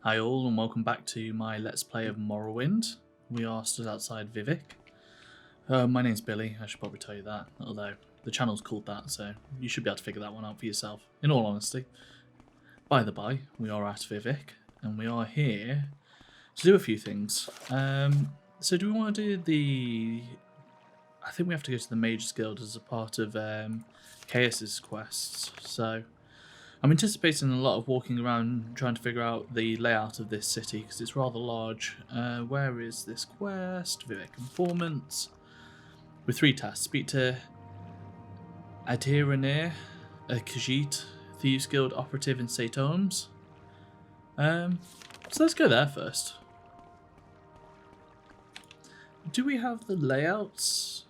Hi all and welcome back to my Let's Play of Morrowind. We are stood outside Vivek. My name's Billy, I should probably tell you that, although the channel's called that, so you should be able to figure that one out for yourself, in all honesty. By the by, we are at Vivek, and we are here to do a few things. So do we want to do the... I think we have to go to the Mages Guild as a part of Chaos's quests, so... I'm anticipating a lot of walking around trying to figure out the layout of this city because it's rather large. Where is this quest? Vivek Informants. With 3 tasks. Speak to Nerevarine, a Khajiit, Thieves Guild operative in St. Holmes. So let's go there first. Do we have the layouts?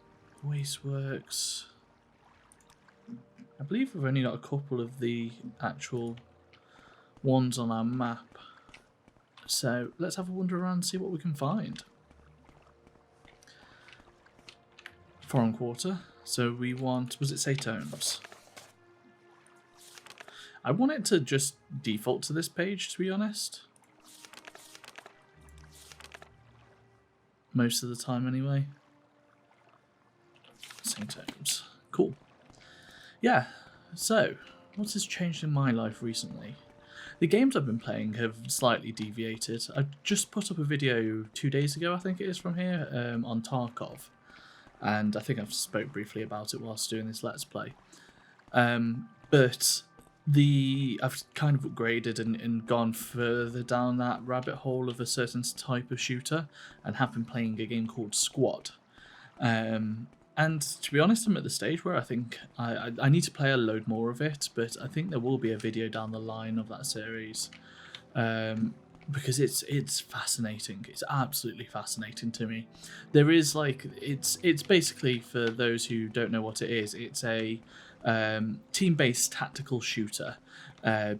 Wasteworks. I believe we've only got a couple of the actual ones on our map. So let's have a wander around and see what we can find. Foreign quarter. So we want, was it St. Holmes? I want it to just default to this page, to be honest. Most of the time anyway. St. Holmes. Cool. Yeah, so, what has changed in my life recently? The games I've been playing have slightly deviated. I just put up a video 2 days ago, I think it is, from here, on Tarkov. And I think I've spoke briefly about it whilst doing this Let's Play. But I've kind of upgraded and gone further down that rabbit hole of a certain type of shooter, and have been playing a game called Squad. And to be honest, I'm at the stage where I think I need to play a load more of it, but I think there will be a video down the line of that series, because it's fascinating. It's absolutely fascinating to me. There is like it's basically, for those who don't know what it is, it's a team-based tactical shooter,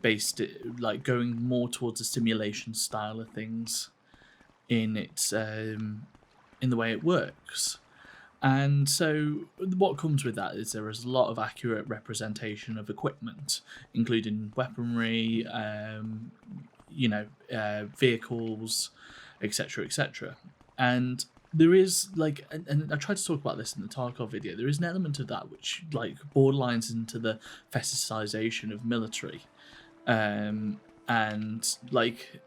based like going more towards a simulation style of things in its in the way it works. And so what comes with that is there is a lot of accurate representation of equipment, including weaponry, vehicles, etc., etc. And there is like, and I tried to talk about this in the Tarkov video, there is an element of that which like borderlines into the fetishization of military, and like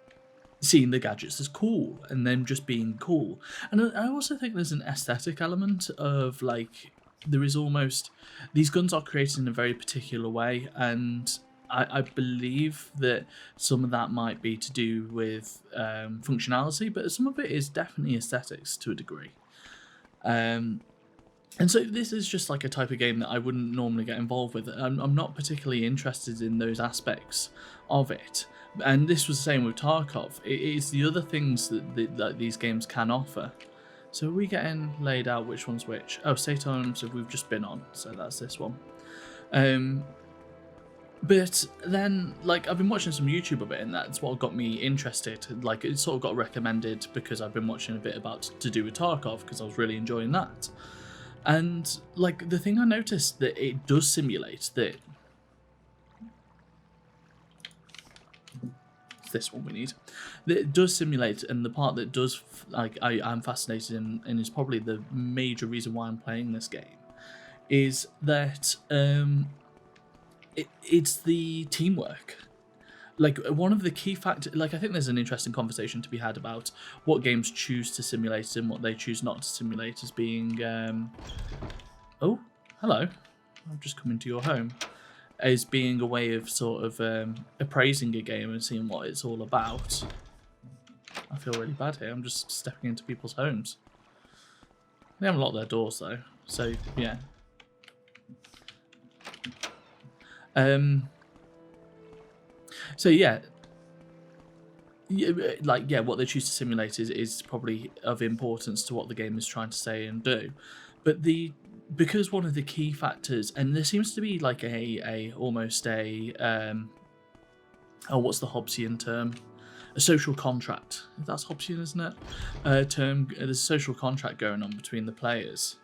seeing the gadgets as cool and them just being cool. And I also think there's an aesthetic element of like, there is almost, these guns are created in a very particular way, and I believe that some of that might be to do with functionality, but some of it is definitely aesthetics to a degree. And so this is just like a type of game that I wouldn't normally get involved with. I'm not particularly interested in those aspects of it. And this was the same with Tarkov. It is the other things that these games can offer. So are we getting laid out which one's which? Oh, St. Holmes, so we've just been on, so that's this one. But then, like, I've been watching some YouTube of it, and that's what got me interested. Like, it sort of got recommended because I've been watching a bit about to do with Tarkov, because I was really enjoying that. And, like, the thing I noticed that it does simulate that... This one we need. That it does simulate, and the part that does, like, I'm fascinated in, and is probably the major reason why I'm playing this game, is that it's the teamwork. Like, one of the key factors, like, I think there's an interesting conversation to be had about what games choose to simulate and what they choose not to simulate as being, oh, hello, I've just come into your home, as being a way of sort of appraising a game and seeing what it's all about. I feel really bad here, I'm just stepping into people's homes. They haven't locked their doors though, so yeah. So yeah, what they choose to simulate is probably of importance to what the game is trying to say and do. But because one of the key factors, and there seems to be like almost a what's the Hobbesian term? A social contract. That's Hobbesian, isn't it? There's a social contract going on between the players.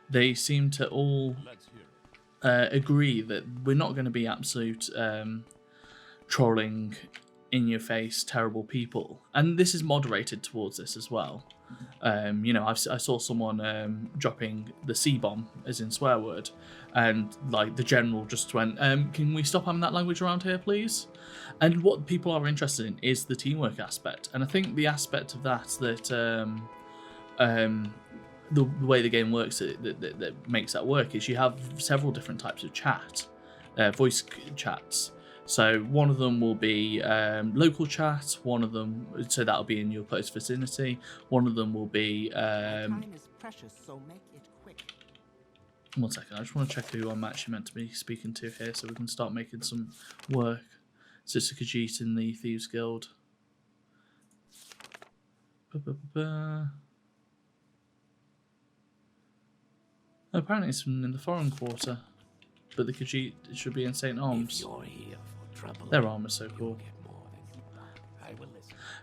They seem to all agree that we're not going to be absolute trolling in-your-face, terrible people. And this is moderated towards this as well. You know, I saw someone dropping the C-bomb, as in swear word, and like the general just went, can we stop having that language around here, please? And what people are interested in is the teamwork aspect. And I think the aspect of that the way the game works that makes that work is you have several different types of chat, voice chats. So one of them will be local chat, one of them, so that'll be in your close vicinity, one of them will be... Time is precious, so make it quick. One second, I just want to check who I'm actually meant to be speaking to here so we can start making some work. So it's a Khajiit in the Thieves Guild. Apparently it's in the foreign quarter, but the Khajiit should be in St. Alms. Their armor's so cool.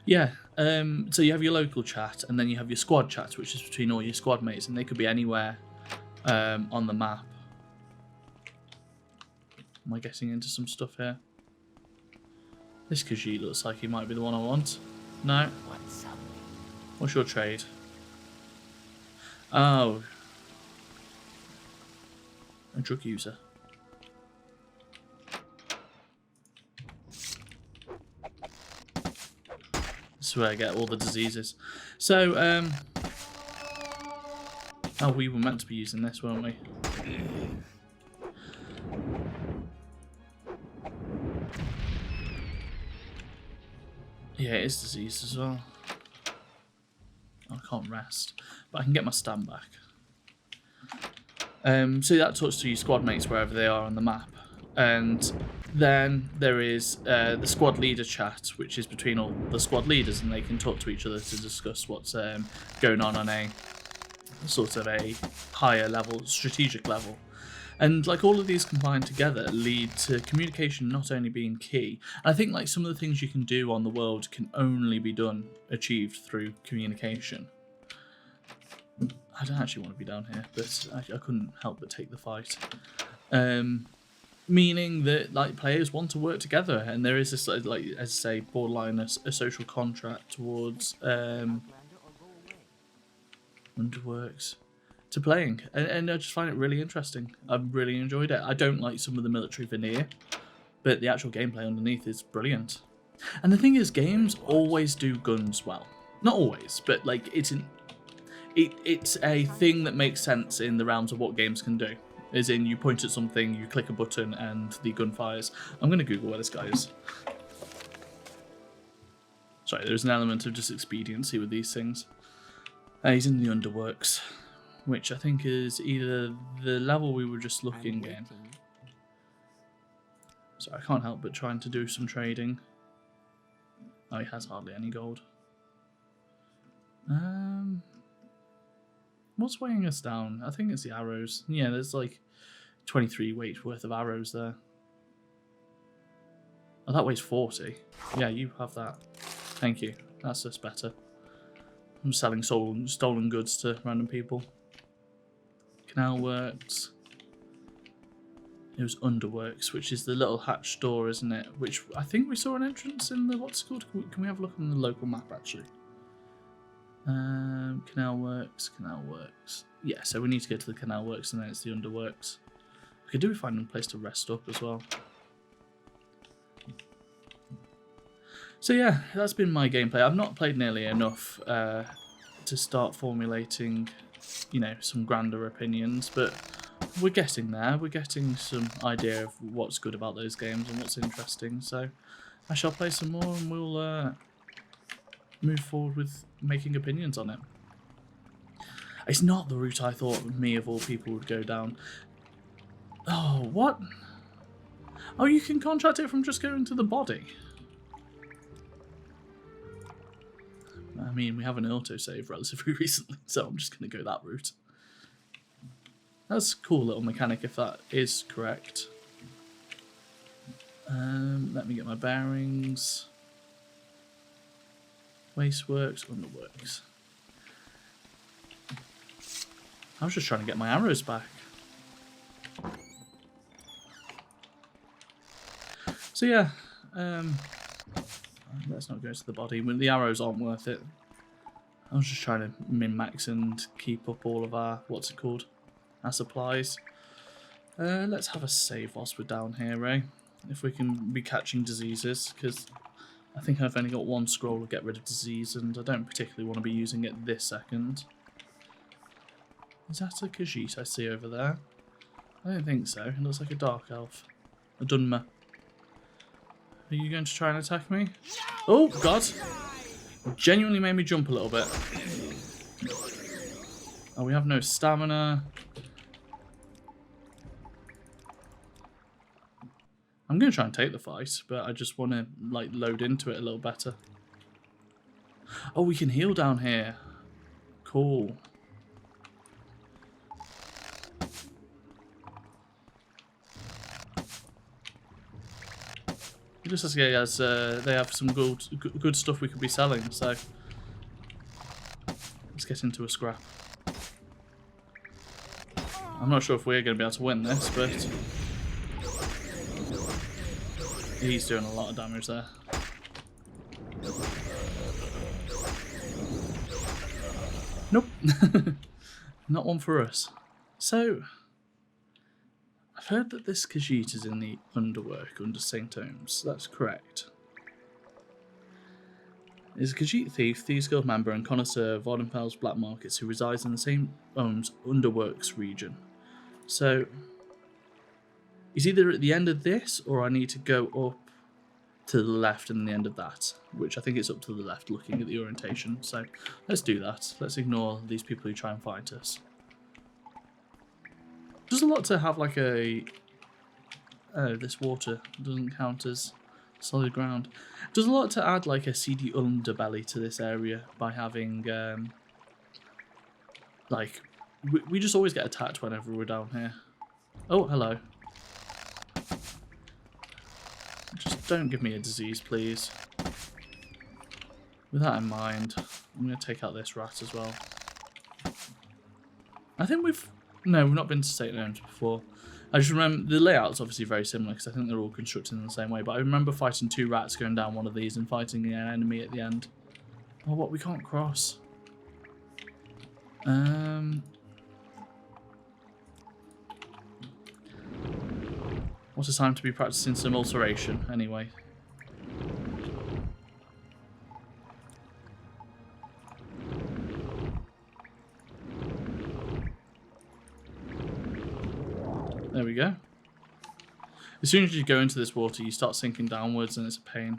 Yeah, so you have your local chat, and then you have your squad chat, which is between all your squad mates, and they could be anywhere on the map. Am I getting into some stuff here? This Khajiit looks like he might be the one I want. No? What's your trade? Oh. A drug user. This is where I get all the diseases. So, oh, we were meant to be using this, weren't we? Yeah, it is diseased as well. I can't rest, but I can get my stam back. So that talks to your squad mates wherever they are on the map. And then there is the squad leader chat, which is between all the squad leaders, and they can talk to each other to discuss what's going on a sort of a higher level, strategic level. And like all of these combined together lead to communication not only being key. And I think like some of the things you can do on the world can only be achieved through communication. I don't actually want to be down here, but I couldn't help but take the fight. Meaning that like players want to work together, and there is this like, as I say, borderline a social contract towards underworks to playing, and I just find it really interesting. I've really enjoyed it. I don't like some of the military veneer, but the actual gameplay underneath is brilliant. And the thing is, games always do guns well. Not always, but like it's a thing that makes sense in the realms of what games can do. As in, you point at something, you click a button, and the gun fires. I'm going to Google where this guy is. Sorry, there's an element of just expediency with these things. He's in the underworks, which I think is either the level we were just looking in. So I can't help but trying to do some trading. Oh, he has hardly any gold. What's weighing us down? I think it's the arrows. Yeah, there's like 23 weight worth of arrows there. Oh, that weighs 40. Yeah, you have that. Thank you. That's just better. I'm selling stolen goods to random people. Canal Works. It was Underworks, which is the little hatch door, isn't it? Which I think we saw an entrance in the, what's it called? Can we have a look on the local map, actually? Canal Works. Yeah, so we need to go to the Canal Works, and then it's the Underworks. We could do find a place to rest up as well. So yeah, that's been my gameplay. I've not played nearly enough to start formulating, you know, some grander opinions, but we're getting there. We're getting some idea of what's good about those games and what's interesting. So I shall play some more, and we'll move forward with making opinions on it. It's not the route I thought me of all people would go down. Oh, what? Oh, you can contract it from just going to the body. I mean, we have an autosave relatively recently, so I'm just going to go that route. That's a cool little mechanic if that is correct. Let me get my bearings. Wasteworks, Underworks. I was just trying to get my arrows back. So yeah, let's not go to the body. The arrows aren't worth it. I was just trying to min-max and keep up all of our, what's it called, our supplies. Let's have a save whilst we're down here, eh? If we can be catching diseases, because I think I've only got one scroll to get rid of disease, and I don't particularly want to be using it this second. Is that a Khajiit I see over there? I don't think so. It looks like a dark elf. A Dunmer. Are you going to try and attack me? Oh, God! It genuinely made me jump a little bit. Oh, we have no stamina. I'm going to try and take the fight, but I just want to, like, load into it a little better. Oh, we can heal down here. Cool. It looks like they have some good stuff we could be selling, so let's get into a scrap. I'm not sure if we're going to be able to win this, but he's doing a lot of damage there. Nope. Not one for us. So, I've heard that this Khajiit is in the underwork under St. Ohms. That's correct. Is a Khajiit thief, Thieves Guild member, and connoisseur of Vardenfell's black markets who resides in the St. Ohms underworks region. So, he's either at the end of this, or I need to go up to the left and the end of that, which I think it's up to the left looking at the orientation. So, let's do that. Let's ignore these people who try and fight us. Does a lot to have like a... Oh, this water doesn't count as solid ground. Does a lot to add like a seedy underbelly to this area by having... like, we just always get attacked whenever we're down here. Oh, hello. Just don't give me a disease, please. With that in mind, I'm going to take out this rat as well. I think we've... No, we've not been to St. Ohms before. I just remember the layout's obviously very similar because I think they're all constructed in the same way. But I remember fighting two rats going down one of these and fighting an enemy at the end. Oh, what? We can't cross. What a time to be practicing some ulceration, anyway. There we go. As soon as you go into this water, you start sinking downwards and it's a pain.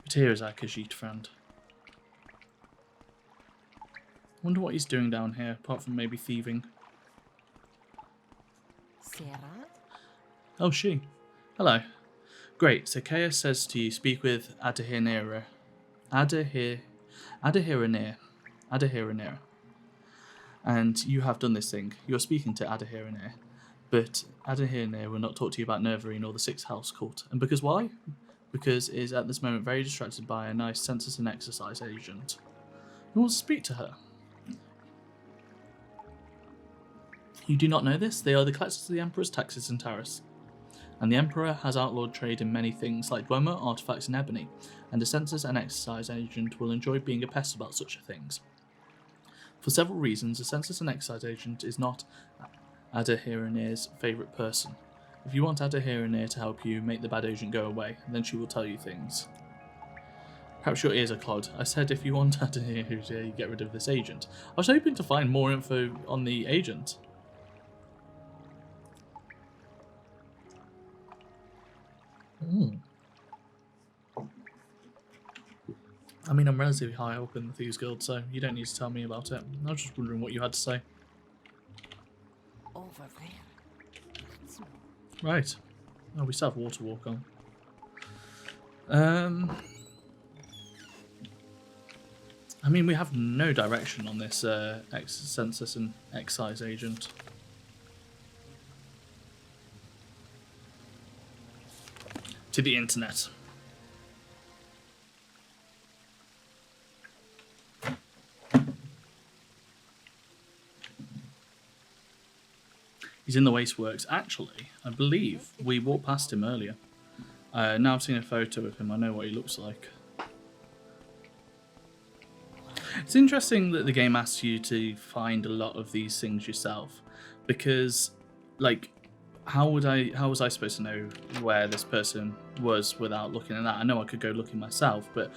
But here is our Khajiit friend. Wonder what he's doing down here, apart from maybe thieving. Sarah? Oh, she. Hello. Great, so Kaya says to you, speak with Adahiranir. Adahiranir. And you have done this thing. You're speaking to Adahiranir. But Adahiranir will not talk to you about Nerevarine or the Sixth House cult. And because why? Because it is at this moment very distracted by a nice census and exercise agent. Who wants to speak to her? You do not know this? They are the collectors of the Emperor's taxes and tariffs. And the Emperor has outlawed trade in many things, like Dwemer, artifacts, and ebony, and a census and exercise agent will enjoy being a pest about such things. For several reasons, a census and exercise agent is not Adahiranir's favourite person. If you want Adahiranir to help you make the bad agent go away, then she will tell you things. Perhaps your ears are clogged. I said if you want Adahiranir to get rid of this agent. I was hoping to find more info on the agent. I mean, I'm relatively high up in the Thieves Guild, so you don't need to tell me about it. I was just wondering what you had to say. Over there. Right. Oh, we still have water walk on. I mean, we have no direction on this census and excise agent. To the internet. He's in the wasteworks. Actually, I believe we walked past him earlier. Now I've seen a photo of him. I know what he looks like. It's interesting that the game asks you to find a lot of these things yourself, because, like, how was I supposed to know where this person was without looking at that? I know I could go looking myself, but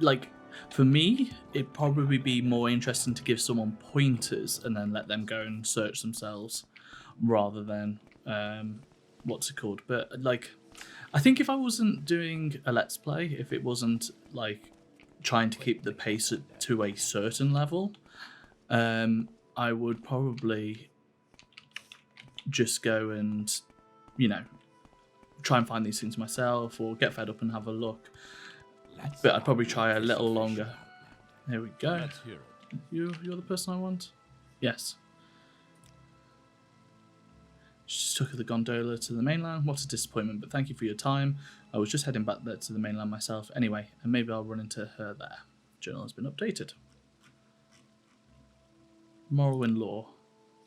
like, for me, it'd probably be more interesting to give someone pointers and then let them go and search themselves, rather than what's it called? But like, I think if I wasn't doing a let's play, if it wasn't like trying to keep the pace to a certain level, I would probably just go and, you know, try and find these things myself or get fed up and have a look. But I'd probably try a little longer. There we go. Let's hear it. You're the person I want? Yes. Just took the gondola to the mainland. What a disappointment, but thank you for your time. I was just heading back there to the mainland myself anyway, and maybe I'll run into her there. Journal has been updated. Morrowind lore.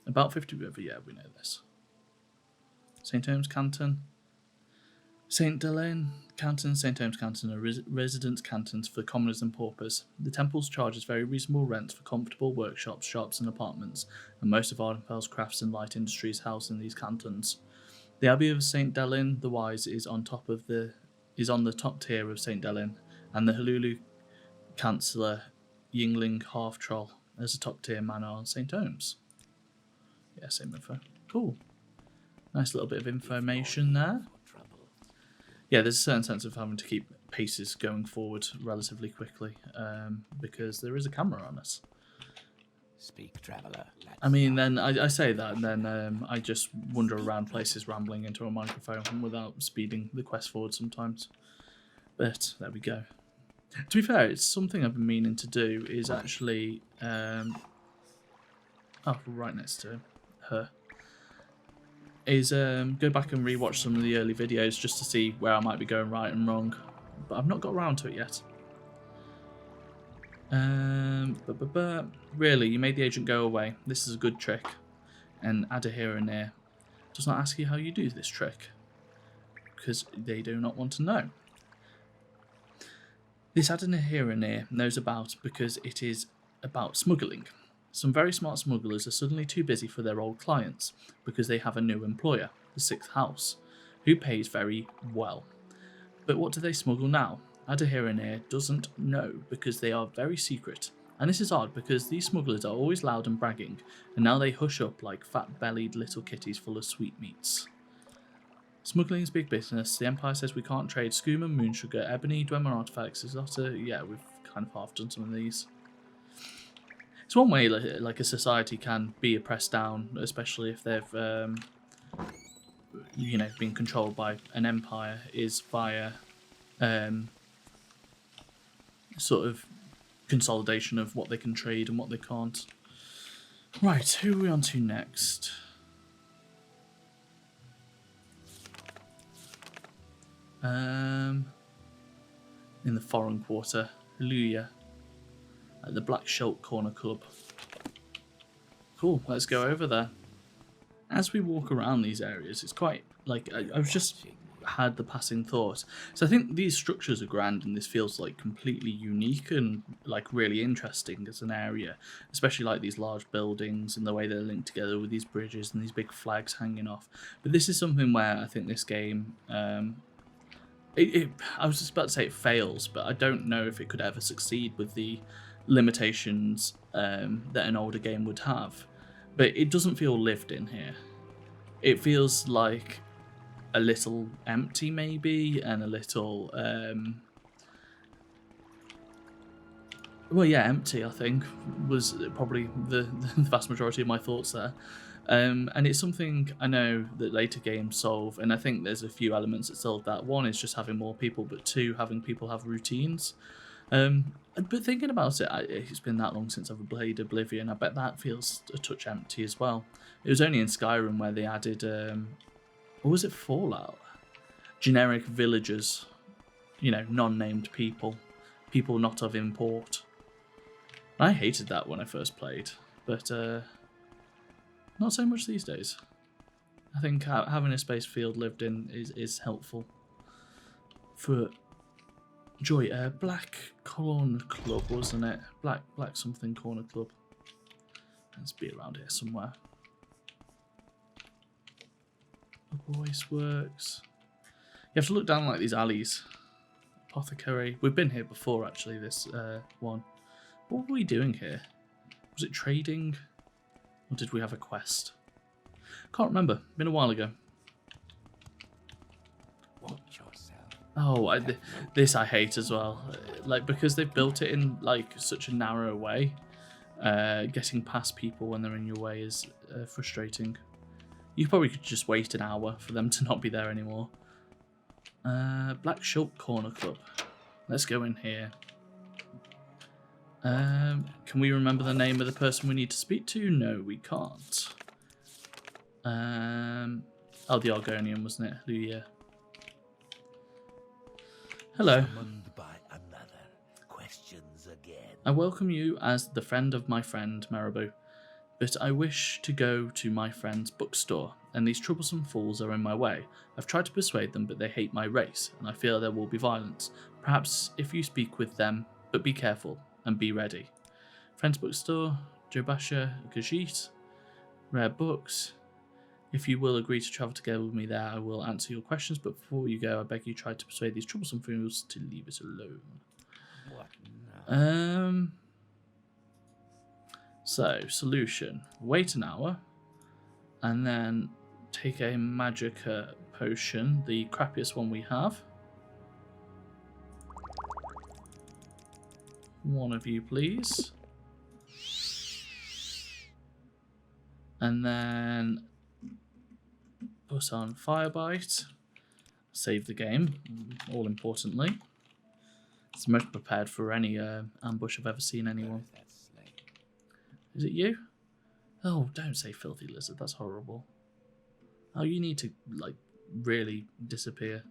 About 50 River, yeah, we know this. St. Holmes Canton. St. Delane Canton, St. Holmes Canton are residence cantons for commoners and paupers. The temples charges very reasonable rents for comfortable workshops, shops and apartments, and most of Ardenfel's crafts and light industries housed in these cantons. The Abbey of St. Delin the Wise is on the top tier of St. Delin, and the Hululu Chancellor Yingling Half Troll as a top tier manor on St. Holmes. Yeah, same info. Cool. Nice little bit of information there. Yeah, there's a certain sense of having to keep paces going forward relatively quickly, because there is a camera on us. Speak, traveller. I mean, then I say that, and then I just wander around places rambling into a microphone without speeding the quest forward sometimes. But there we go. To be fair, it's something I've been meaning to do, is actually... right next to her. Is go back and rewatch some of the early videos just to see where I might be going right and wrong. But I've not got around to it yet. Really, you made the agent go away. This is a good trick. And add a here and there. Does not ask you how you do this trick, because they do not want to know. This add a here and there knows about because it is about smuggling. Some very smart smugglers are suddenly too busy for their old clients because they have a new employer, the Sixth House, who pays very well. But what do they smuggle now? Adahiranair doesn't know because they are very secret. And this is odd because these smugglers are always loud and bragging, and now they hush up like fat-bellied little kitties full of sweetmeats. Smuggling is big business. The Empire says we can't trade skooma, moon sugar, ebony, Dwemer artifacts, exotic. Yeah, we've kind of half done some of these. It's one way like a society can be oppressed down, especially if they've been controlled by an empire, is via sort of consolidation of what they can trade and what they can't. Right, who are we on to next? In the foreign quarter, Luya. At the Black Schult Corner Club. Cool, let's go over there. As we walk around these areas, it's quite, like, I've just had the passing thought. So I think these structures are grand and this feels like completely unique and like really interesting as an area. Especially like these large buildings and the way they're linked together with these bridges and these big flags hanging off. But this is something where I think this game... I was just about to say it fails, but I don't know if it could ever succeed with the limitations that an older game would have. But it doesn't feel lived in here. It feels like a little empty maybe, and a little empty, I think, was probably the vast majority of my thoughts there. And it's something I know that later games solve, and I think there's a few elements that solve that. One is just having more people, but two, having people have routines. But thinking about it, it's been that long since I've played Oblivion. I bet that feels a touch empty as well. It was only in Skyrim where they added, or was it Fallout? Generic villagers, non-named people not of import. I hated that when I first played, but not so much these days. I think having a space field lived in is helpful for Joy, Black Corner Club, wasn't it? Black something Corner Club. Let's be around here somewhere. Voice works. You have to look down like these alleys. Apothecary. We've been here before, actually, this one. What were we doing here? Was it trading? Or did we have a quest? Can't remember. Been a while ago. Watch yourself. Oh, this I hate as well. Like, because they've built it in like such a narrow way, getting past people when they're in your way is frustrating. You probably could just wait an hour for them to not be there anymore. Black Shulk Corner Club. Let's go in here. Can we remember the name of the person we need to speak to? No, we can't. Oh, the Argonian, wasn't it? Luia. Hello. Summoned by another. Questions again. I welcome you as the friend of my friend Marabou, but I wish to go to my friend's bookstore, and these troublesome fools are in my way. I've tried to persuade them, but they hate my race, and I fear there will be violence. Perhaps if you speak with them, but be careful, and be ready. Friend's bookstore, Jobasha Khajiit, rare books. If you will agree to travel together with me there, I will answer your questions, but before you go, I beg you try to persuade these troublesome fools to leave us alone. What now? So, solution. Wait an hour, and then take a Magicka potion, the crappiest one we have. One of you, please. And then put on Firebite. Save the game, all importantly. It's most prepared for any ambush I've ever seen anyone. Where is that snake? Is it you? Oh, don't say filthy lizard, that's horrible. Oh, you need to, like, really disappear.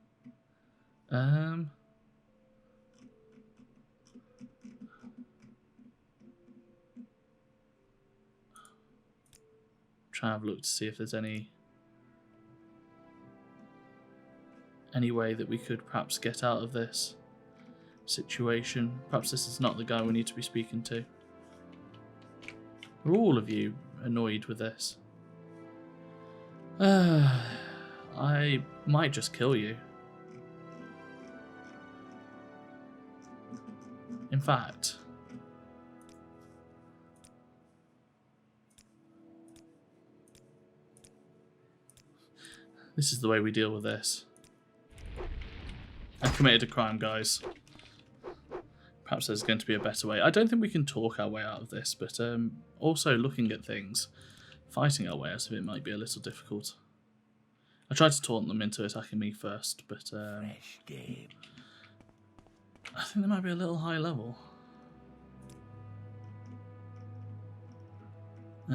Try and have a look to see if there's any way that we could perhaps get out of this situation. Perhaps this is not the guy we need to be speaking to. Are all of you annoyed with this? I might just kill you. In fact, this is the way we deal with this. I committed a crime, guys. Perhaps there's going to be a better way. I don't think we can talk our way out of this, but also looking at things, fighting our way out of it might be a little difficult. I tried to taunt them into attacking me first, but Fresh game. I think they might be a little high level. Do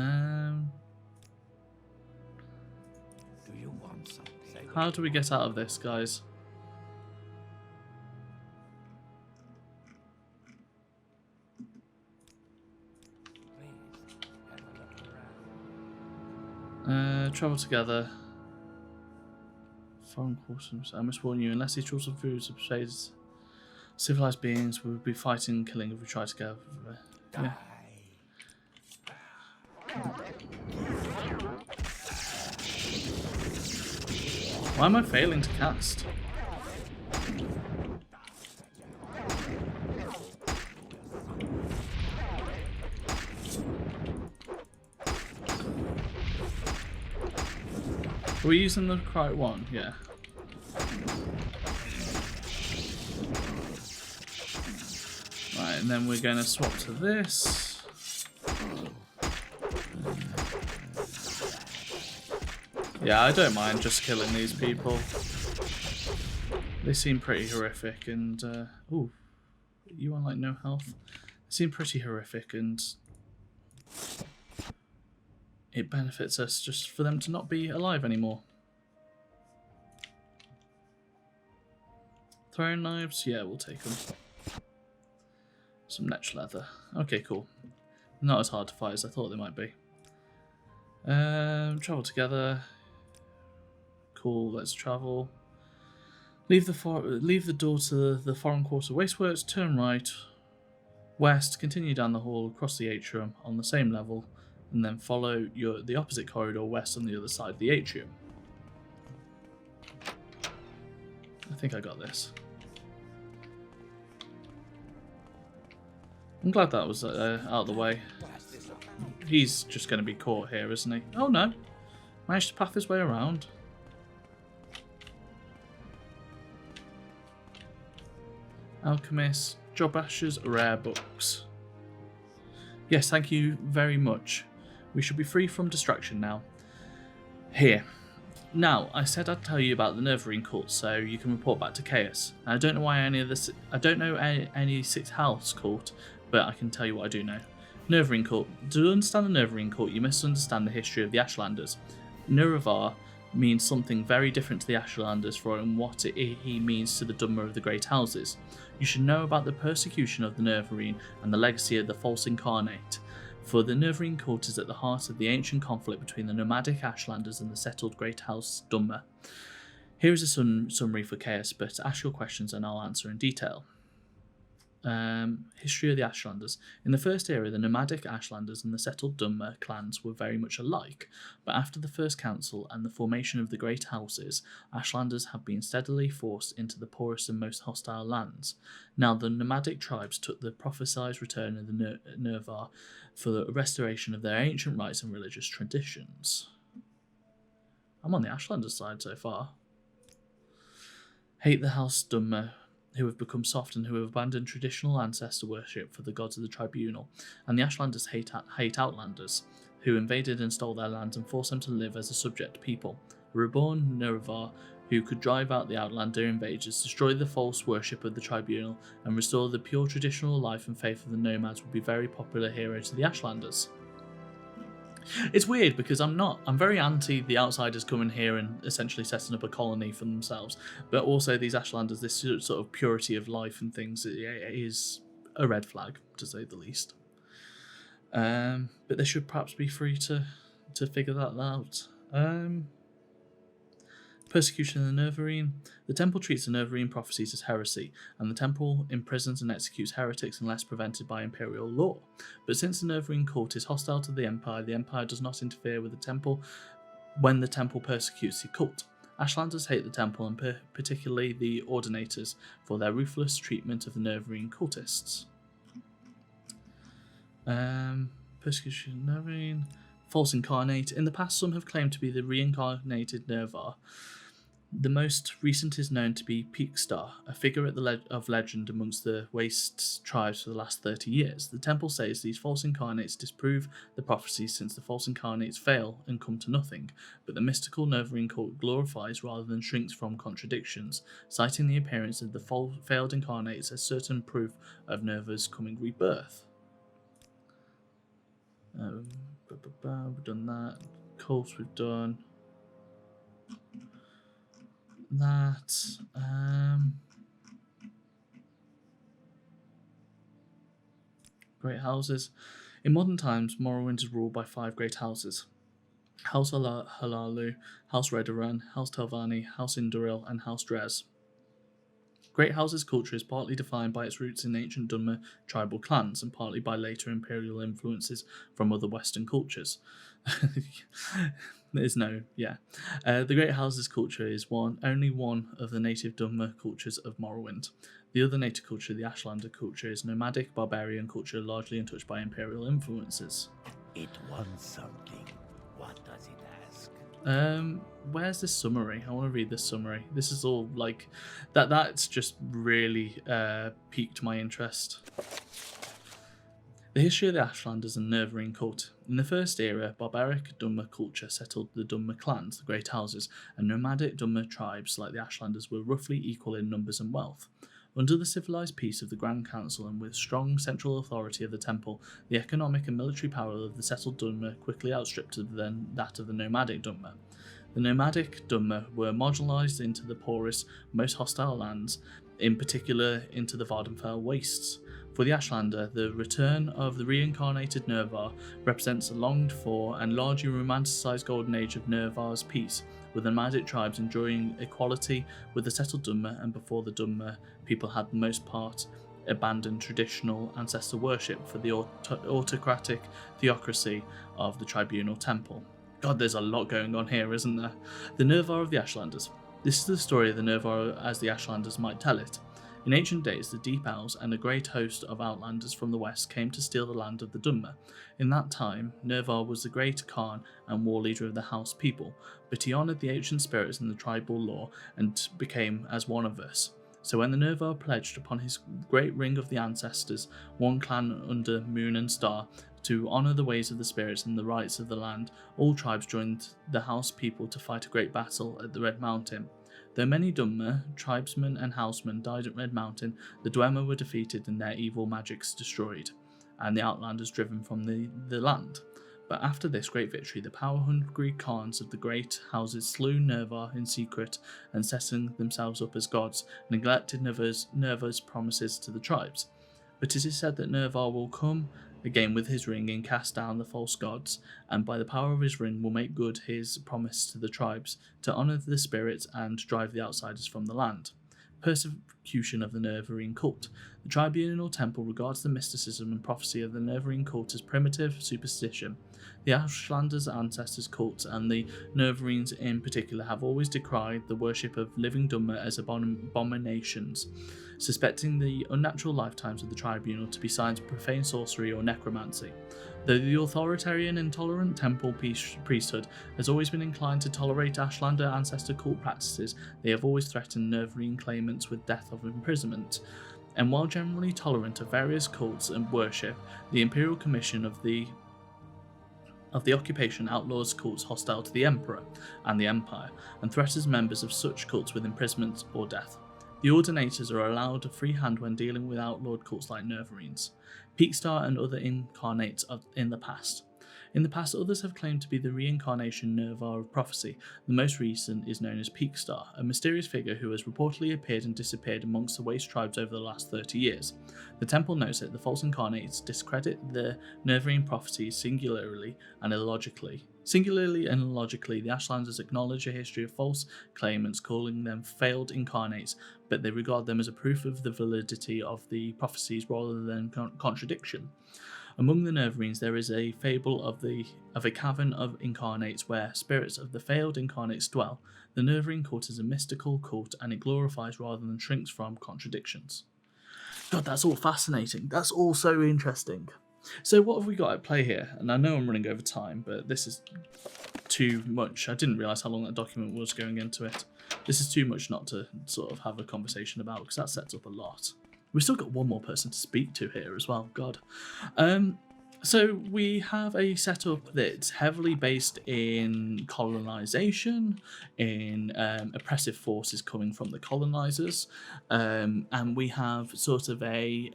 you want something? Say what How you do we get out of this, guys? Please, have a look around. Travel together. Foreign quarters. I must warn you, unless these troublesome foods are persuaded civilized beings, we will be fighting and killing if we try to go. Yeah. Why am I failing to cast? Are we using the correct one? Yeah. Right, and then we're going to swap to this. Yeah, I don't mind just killing these people. They seem pretty horrific and... ooh, you on like no health? They seem pretty horrific and... it benefits us just for them to not be alive anymore. Throwing knives? Yeah, we'll take them. Some netch leather. Okay, cool. Not as hard to fight as I thought they might be. Travel together. Cool, let's travel. Leave the door to the foreign quarter wasteworks, turn right, west, continue down the hall, across the atrium on the same level, and then follow the opposite corridor west on the other side of the atrium. I think I got this. I'm glad that was out of the way. He's just going to be caught here, isn't he? Oh no. Managed to path his way around. Alchemist, Jobash's rare books. Yes, thank you very much. We should be free from distraction now. Here. Now, I said I'd tell you about the Nerevarine cult, so you can report back to Chaos. I don't know why I don't know any Sixth House cult, but I can tell you what I do know. Nerevarine cult. To understand the Nerevarine cult, you must understand the history of the Ashlanders. Nerevar means something very different to the Ashlanders from what he means to the Dunmer of the Great Houses. You should know about the persecution of the Nerevarine and the legacy of the false incarnate, for the Nerevarine cult is at the heart of the ancient conflict between the nomadic Ashlanders and the settled Great House Dunmer. Here is a summary for Chaos, but ask your questions and I'll answer in detail. History of the Ashlanders. In the first era, the nomadic Ashlanders and the settled Dunmer clans were very much alike, but after the First Council and the formation of the Great Houses, Ashlanders have been steadily forced into the poorest and most hostile lands. Now, the nomadic tribes took the prophesied return of the Nerevar for the restoration of their ancient rites and religious traditions. I'm on the Ashlanders side so far. Hate the House Dunmer, who have become soft and who have abandoned traditional ancestor worship for the gods of the tribunal, and the Ashlanders hate Outlanders, who invaded and stole their lands and forced them to live as a subject people. A reborn Nerevar, who could drive out the Outlander invaders, destroy the false worship of the tribunal, and restore the pure traditional life and faith of the nomads, would be very popular hero to the Ashlanders. It's weird because I'm very anti the outsiders coming here and essentially setting up a colony for themselves, but also these Ashlanders, this sort of purity of life and things, is a red flag to say the least. But they should perhaps be free to figure that out. Persecution of the Nerevarine. The Temple treats the Nerevarine prophecies as heresy, and the Temple imprisons and executes heretics unless prevented by imperial law. But since the Nerevarine cult is hostile to the Empire does not interfere with the Temple when the Temple persecutes the cult. Ashlanders hate the Temple, and particularly the Ordinators, for their ruthless treatment of the Nerevarine cultists. Persecution of Nerevarine. False incarnate. In the past, some have claimed to be the reincarnated Nerevar. The most recent is known to be Peakstar, a figure of legend amongst the Waste tribes for the last 30 years. The Temple says these false incarnates disprove the prophecies since the false incarnates fail and come to nothing, but the mystical Nerevarine cult glorifies rather than shrinks from contradictions, citing the appearance of the failed incarnates as certain proof of Nerevar's coming rebirth. We've done that. Cults we've done. That. Great houses. In modern times, Morrowind is ruled by 5 great houses. House Halalu, House Redoran, House Telvanni, House Induril, and House Drez. Great House's culture is partly defined by its roots in ancient Dunmer tribal clans and partly by later imperial influences from other Western cultures. There's no, yeah. The Great House's culture is only one of the native Dunmer cultures of Morrowind. The other native culture, the Ashlander culture, is nomadic barbarian culture largely untouched by imperial influences. It wants something. What does it ask? Where's this summary? I want to read this summary. This is all like that's just really piqued my interest. The history of the Ashlanders and Nerevarine cult. In the first era, barbaric Dunmer culture settled the Dunmer clans, the Great Houses, and nomadic Dunmer tribes like the Ashlanders were roughly equal in numbers and wealth. Under the civilized peace of the Grand Council and with strong central authority of the Temple, the economic and military power of the settled Dunmer quickly outstripped that of the nomadic Dunmer. The nomadic Dunmer were marginalized into the poorest, most hostile lands, in particular into the Vardenfell wastes. For the Ashlander, the return of the reincarnated Nervar represents a longed-for and largely romanticised golden age of Nervar's peace, with the nomadic tribes enjoying equality with the settled Dunmer, and before the Dunmer, people had the most part abandoned traditional ancestor worship for the autocratic theocracy of the Tribunal Temple. God, there's a lot going on here, isn't there? The Nervar of the Ashlanders. This is the story of the Nervar as the Ashlanders might tell it. In ancient days, the Deep Elves and a great host of outlanders from the west came to steal the land of the Dunmer. In that time, Nervar was the great Khan and war leader of the House people, but he honoured the ancient spirits and the tribal law and became as one of us. So when the Nervar pledged upon his great ring of the ancestors, one clan under moon and star, to honour the ways of the spirits and the rights of the land, all tribes joined the House people to fight a great battle at the Red Mountain. Though many Dunmer, tribesmen and housemen died at Red Mountain, the Dwemer were defeated and their evil magics destroyed, and the Outlanders driven from the land. But after this great victory, the power-hungry Khans of the great houses slew Nervar in secret and setting themselves up as gods, neglected Nervar's promises to the tribes. But it is said that Nervar will come again with his ring and cast down the false gods, and by the power of his ring will make good his promise to the tribes, to honour the spirits and drive the outsiders from the land. Persecution of the Nerevarine cult. The Tribunal Temple regards the mysticism and prophecy of the Nerevarine cult as primitive superstition. The Ashlanders' ancestors' cults and the Nerevarines in particular have always decried the worship of living Dunmer as abominations, suspecting the unnatural lifetimes of the Tribunal to be signs of profane sorcery or necromancy. Though the authoritarian and intolerant temple priesthood has always been inclined to tolerate Ashlander ancestor cult practices, they have always threatened Nerevarine claimants with death or imprisonment. And while generally tolerant of various cults and worship, the Imperial Commission of the occupation outlaws cults hostile to the Emperor and the Empire, and threatens members of such cults with imprisonment or death. The Ordinators are allowed a free hand when dealing with outlawed cults like Nerevarines, Peakstar and other incarnates in the past. In the past, others have claimed to be the reincarnation Nervar of prophecy. The most recent is known as Peakstar, a mysterious figure who has reportedly appeared and disappeared amongst the waste tribes over the last 30 years. The temple notes that the false incarnates discredit the Nerevarine prophecies singularly and illogically. The Ashlanders acknowledge a history of false claimants, calling them failed incarnates, but they regard them as a proof of the validity of the prophecies rather than contradiction. Among the Nerevarines, there is a fable of a cavern of incarnates where spirits of the failed incarnates dwell. The Nerevarine cult is a mystical cult, and it glorifies rather than shrinks from contradictions. God, that's all fascinating. That's all so interesting. So what have we got at play here? And I know I'm running over time, but this is too much. I didn't realise how long that document was going into it. This is too much not to sort of have a conversation about, because that sets up a lot. We've still got one more person to speak to here as well, God. So we have a setup that's heavily based in colonisation, in oppressive forces coming from the colonisers, and we have sort of a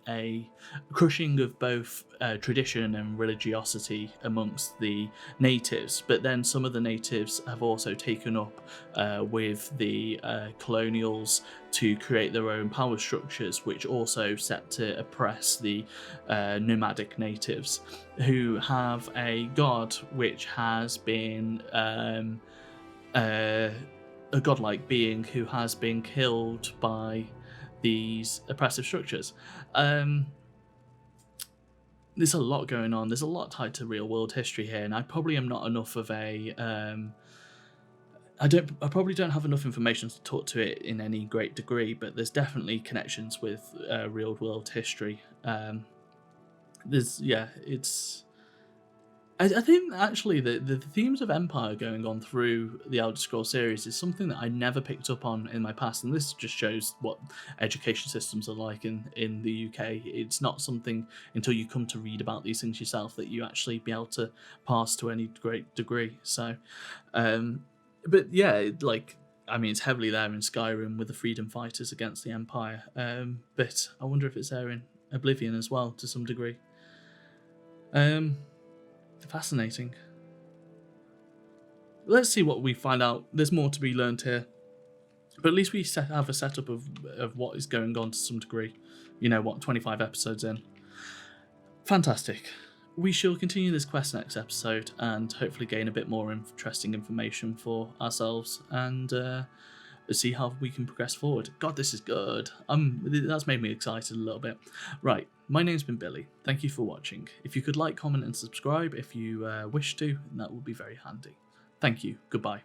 crushing of both tradition and religiosity amongst the natives, but then some of the natives have also taken up with the colonials to create their own power structures, which also set to oppress the nomadic natives, who have a god which has been a godlike being who has been killed by these oppressive structures. There's a lot going on. There's a lot tied to real world history here, and I probably am not enough of a I probably don't have enough information to talk to it in any great degree, but there's definitely connections with real world history. I think actually the themes of Empire going on through the Elder Scrolls series is something that I never picked up on in my past, and this just shows what education systems are like in the UK. It's not something until you come to read about these things yourself that you actually be able to pass to any great degree. So, but yeah, it's heavily there in Skyrim with the freedom fighters against the Empire, but I wonder if it's there in Oblivion as well to some degree. Fascinating. Let's see what we find out. There's more to be learned here, but at least we have a setup of what is going on to some degree. you know what, 25 episodes in. Fantastic. We shall continue this quest next episode and hopefully gain a bit more interesting information for ourselves and see how we can progress forward. God, this is good. That's made me excited a little bit. Right, my name's been Billy. Thank you for watching. If you could like, comment and subscribe if you wish to, that would be very handy. Thank you. Goodbye.